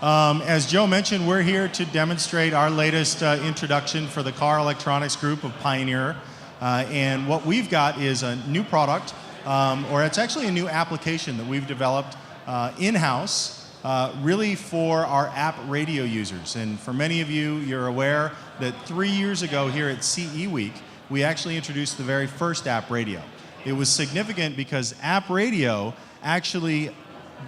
As Joe mentioned, we're here to demonstrate our latest introduction for the car electronics group of Pioneer. And what we've got is a new product, or it's actually a new application that we've developed in-house, really for our app radio users. And for many of you, you're aware that 3 years ago here at CE Week, we actually introduced the very first app radio. It was significant because app radio actually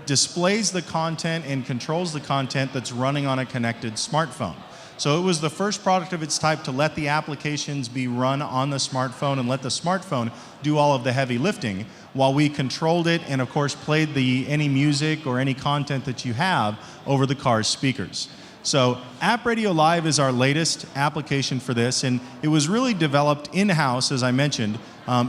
displays the content and controls the content that's running on a connected smartphone. So it was the first product of its type to let the applications be run on the smartphone and let the smartphone do all of the heavy lifting while we controlled it and of course played any music or any content that you have over the car's speakers. So App Radio Live is our latest application for this, and it was really developed in-house, as I mentioned,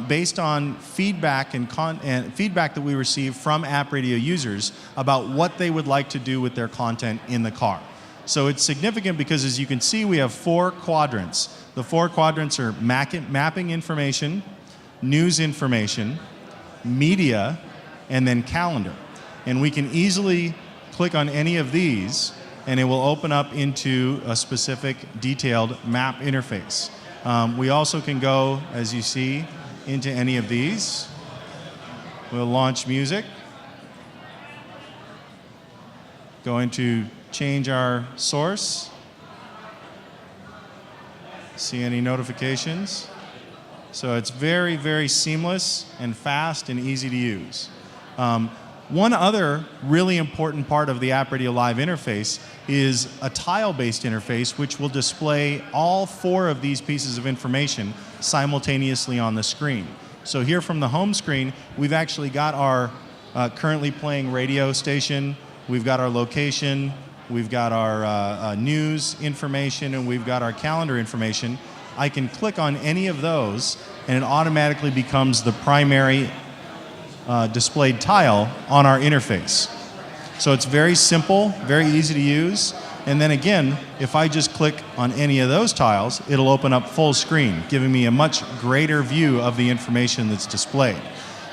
based on feedback and feedback that we received from app radio users about what they would like to do with their content in the car. So it's significant because, as you can see, we have 4 quadrants. The 4 quadrants are mapping information, news information, media, and then calendar. And we can easily click on any of these and it will open up into a specific detailed map interface. We also can go, as you see, into any of these. We'll launch music. Going to change our source. See any notifications. So it's very, very seamless and fast and easy to use. One other really important part of the App Radio Live interface is a tile-based interface which will display all 4 of these pieces of information simultaneously on the screen. So here from the home screen, we've actually got our currently playing radio station, we've got our location, we've got our news information, and we've got our calendar information. I can click on any of those and it automatically becomes the primary displayed tile on our interface. So it's very simple, very easy to use. And then again, if I just click on any of those tiles, it'll open up full screen, giving me a much greater view of the information that's displayed.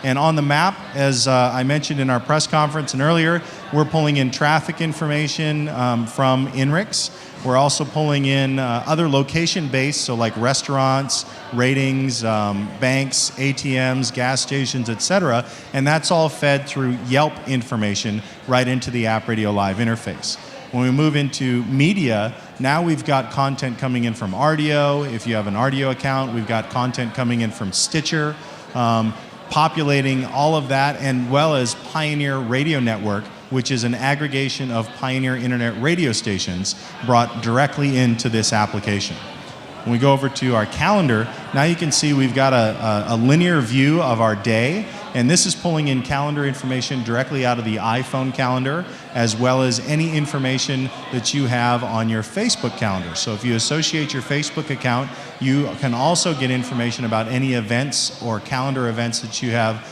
And on the map, as I mentioned in our press conference and earlier, we're pulling in traffic information from INRIX. We're also pulling in other location-based, so like restaurants, ratings, banks, ATMs, gas stations, etc. And that's all fed through Yelp information right into the App Radio Live interface. When we move into media, now we've got content coming in from Rdio. If you have an Rdio account, we've got content coming in from Stitcher, populating all of that, and well as Pioneer Radio Network, which is an aggregation of Pioneer Internet radio stations brought directly into this application. When we go over to our calendar, now you can see we've got a linear view of our day, and this is pulling in calendar information directly out of the iPhone calendar, as well as any information that you have on your Facebook calendar. So if you associate your Facebook account, you can also get information about any events or calendar events that you have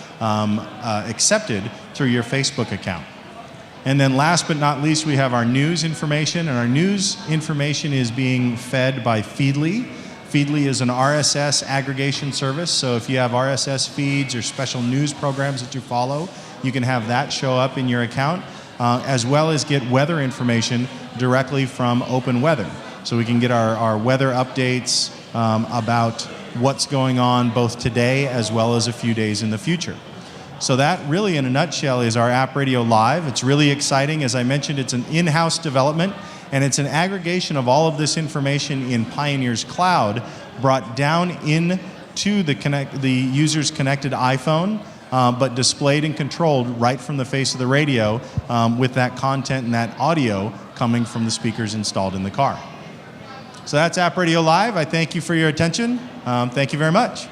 accepted through your Facebook account. And then last but not least, we have our news information, and our news information is being fed by Feedly. Feedly is an RSS aggregation service, so if you have RSS feeds or special news programs that you follow, you can have that show up in your account, as well as get weather information directly from OpenWeather. So we can get our weather updates about what's going on both today as well as a few days in the future. So that really, in a nutshell, is our App Radio Live. It's really exciting. As I mentioned, it's an in-house development, and it's an aggregation of all of this information in Pioneer's cloud, brought down into the user's connected iPhone, but displayed and controlled right from the face of the radio with that content and that audio coming from the speakers installed in the car. So that's App Radio Live. I thank you for your attention. Thank you very much.